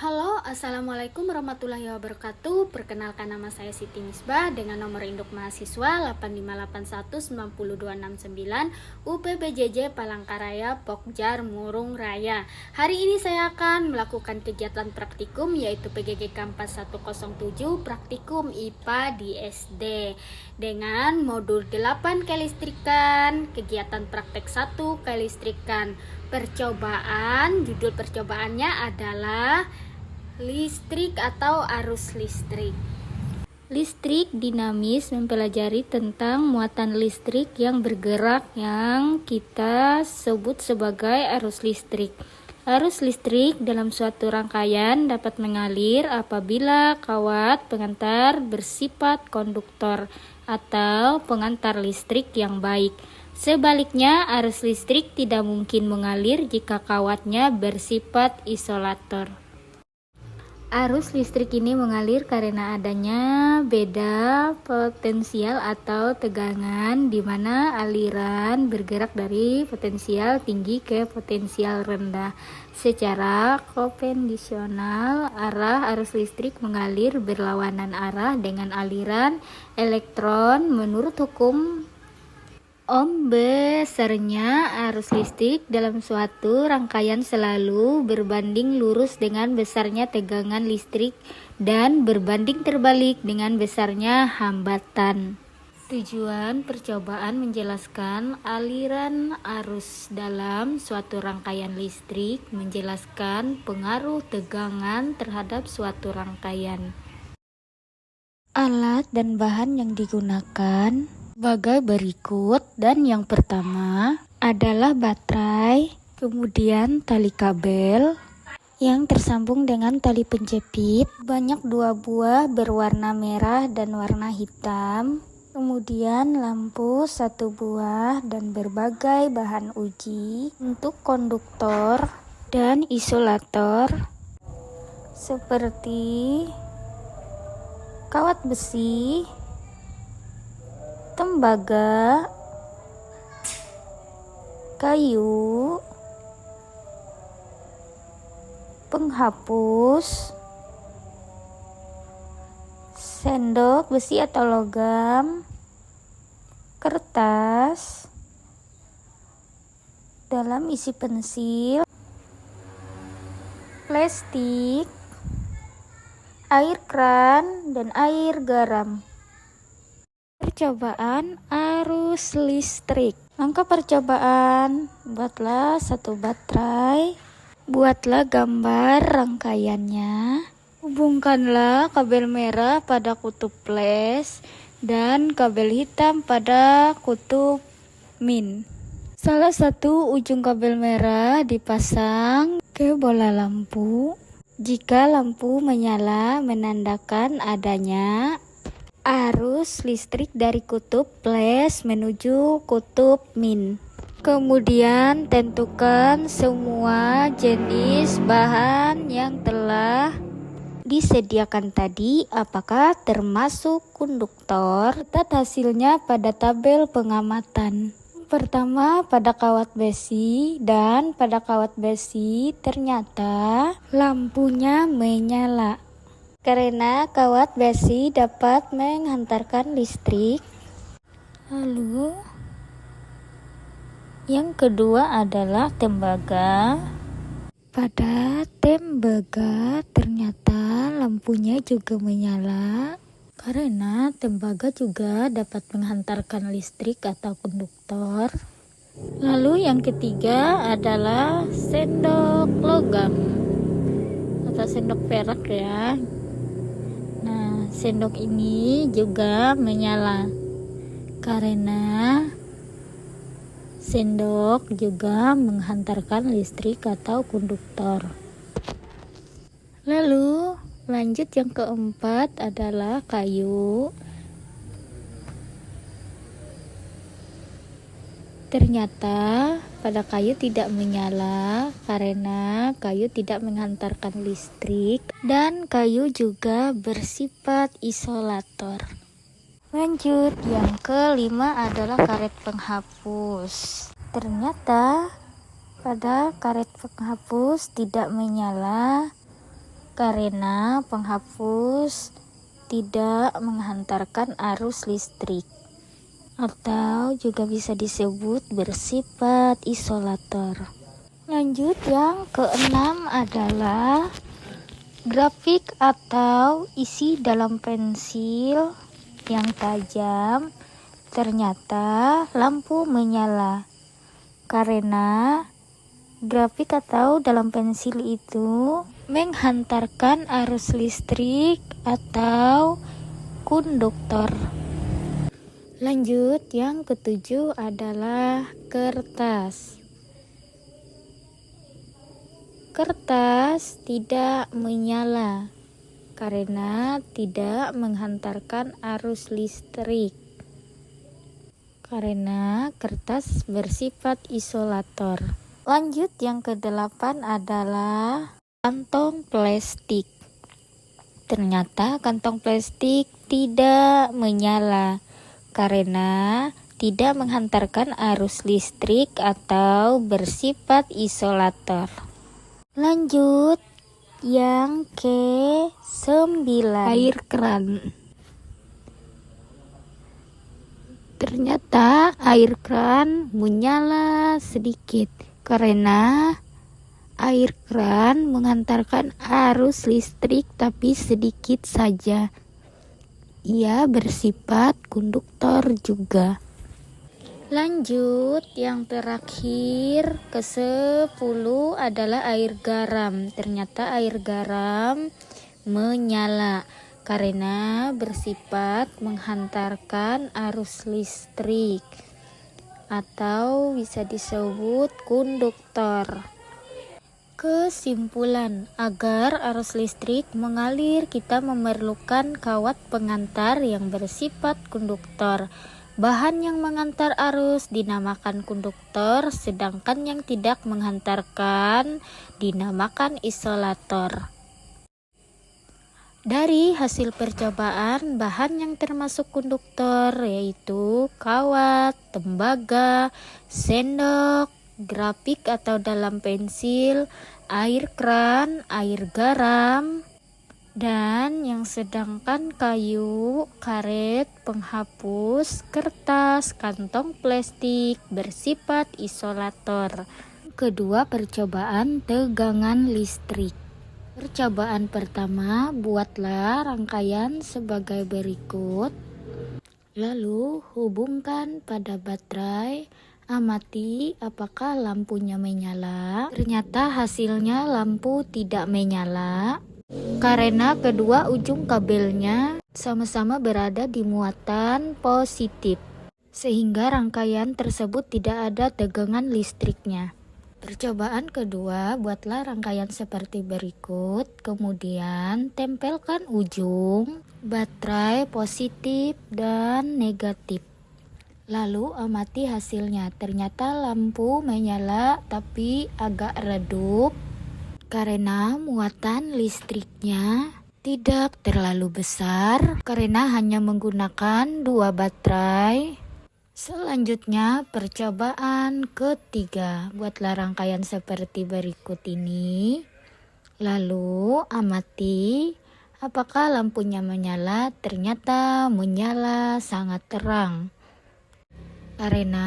Halo, Assalamualaikum warahmatullahi wabarakatuh. Perkenalkan, nama saya Siti Misbah dengan nomor induk mahasiswa 8581902269 UPBJJ Palangkaraya, Pokjar, Murung Raya. Hari ini saya akan melakukan kegiatan praktikum yaitu PGG Kampas 107 Praktikum IPA di SD dengan modul 8 kelistrikan, kegiatan praktek 1 kelistrikan. Percobaan, judul percobaannya adalah listrik atau arus listrik. Listrik dinamis mempelajari tentang muatan listrik yang bergerak yang kita sebut sebagai arus listrik. Arus listrik dalam suatu rangkaian dapat mengalir apabila kawat pengantar bersifat konduktor atau pengantar listrik yang baik. Sebaliknya, arus listrik tidak mungkin mengalir jika kawatnya bersifat isolator. Arus listrik ini mengalir karena adanya beda potensial atau tegangan di mana aliran bergerak dari potensial tinggi ke potensial rendah. Secara konvensional, arah arus listrik mengalir berlawanan arah dengan aliran elektron menurut hukum Ohm. Besarnya arus listrik dalam suatu rangkaian selalu berbanding lurus dengan besarnya tegangan listrik dan berbanding terbalik dengan besarnya hambatan. Tujuan percobaan menjelaskan aliran arus dalam suatu rangkaian listrik, menjelaskan pengaruh tegangan terhadap suatu rangkaian. Alat dan bahan yang digunakan sebagai berikut, dan yang pertama adalah baterai, kemudian tali kabel yang tersambung dengan tali penjepit, banyak 2 buah berwarna merah dan warna hitam, kemudian lampu 1 buah dan berbagai bahan uji untuk konduktor dan isolator seperti kawat besi, tembaga, kayu, penghapus, sendok besi atau logam, kertas dalam isi pensil, plastik, air keran, dan air garam. Percobaan arus listrik. Langkah percobaan: buatlah 1 baterai, buatlah gambar rangkaiannya, hubungkanlah kabel merah pada kutub plus dan kabel hitam pada kutub min. Salah satu ujung kabel merah dipasang ke bola lampu. Jika lampu menyala, menandakan adanya arus listrik dari kutub plus menuju kutub min. Kemudian tentukan semua jenis bahan yang telah disediakan tadi apakah termasuk konduktor. Catat hasilnya pada tabel pengamatan. Pertama, pada kawat besi, dan pada kawat besi ternyata lampunya menyala karena kawat besi dapat menghantarkan listrik. Lalu yang kedua adalah tembaga. Pada tembaga ternyata lampunya juga menyala karena tembaga juga dapat menghantarkan listrik atau konduktor. Lalu yang ketiga adalah sendok logam atau sendok perak ya. Nah, sendok ini juga menyala karena sendok juga menghantarkan listrik atau konduktor. Lalu lanjut yang keempat adalah kayu. Ternyata pada kayu tidak menyala karena kayu tidak menghantarkan listrik dan kayu juga bersifat isolator. Lanjut, yang kelima adalah karet penghapus. Ternyata pada karet penghapus tidak menyala karena penghapus tidak menghantarkan arus listrik, atau juga bisa disebut bersifat isolator. Lanjut, yang keenam adalah grafik atau isi dalam pensil yang tajam. Ternyata lampu menyala karena grafik atau dalam pensil itu menghantarkan arus listrik atau konduktor. Lanjut, yang ketujuh adalah kertas. Kertas tidak menyala karena tidak menghantarkan arus listrik, karena kertas bersifat isolator. Lanjut, yang kedelapan adalah kantong plastik. Ternyata kantong plastik tidak menyala karena tidak menghantarkan arus listrik atau bersifat isolator. Lanjut, yang ke-9, air keran. Ternyata air keran menyala sedikit karena air keran menghantarkan arus listrik tapi sedikit saja. Ia bersifat konduktor juga. Lanjut, yang terakhir ke-10 adalah air garam. Ternyata air garam menyala karena bersifat menghantarkan arus listrik atau bisa disebut konduktor. Kesimpulan, agar arus listrik mengalir kita memerlukan kawat pengantar yang bersifat konduktor. Bahan yang mengantar arus dinamakan konduktor, sedangkan yang tidak menghantarkan dinamakan isolator. Dari hasil percobaan, bahan yang termasuk konduktor yaitu kawat, tembaga, sendok, grafik atau dalam pensil, air keran, air garam, dan yang sedangkan kayu, karet, penghapus, kertas, kantong plastik bersifat isolator. Kedua, percobaan tegangan listrik. Percobaan pertama, buatlah rangkaian sebagai berikut. Lalu hubungkan pada baterai, amati apakah lampunya menyala. Ternyata hasilnya lampu tidak menyala karena kedua ujung kabelnya sama-sama berada di muatan positif, sehingga rangkaian tersebut tidak ada tegangan listriknya. Percobaan kedua, buatlah rangkaian seperti berikut, kemudian tempelkan ujung baterai positif dan negatif. Lalu amati hasilnya. Ternyata lampu menyala tapi agak redup karena muatan listriknya tidak terlalu besar karena hanya menggunakan 2 baterai. Selanjutnya, percobaan ketiga, buatlah rangkaian seperti berikut ini. Lalu amati apakah lampunya menyala. Ternyata menyala sangat terang karena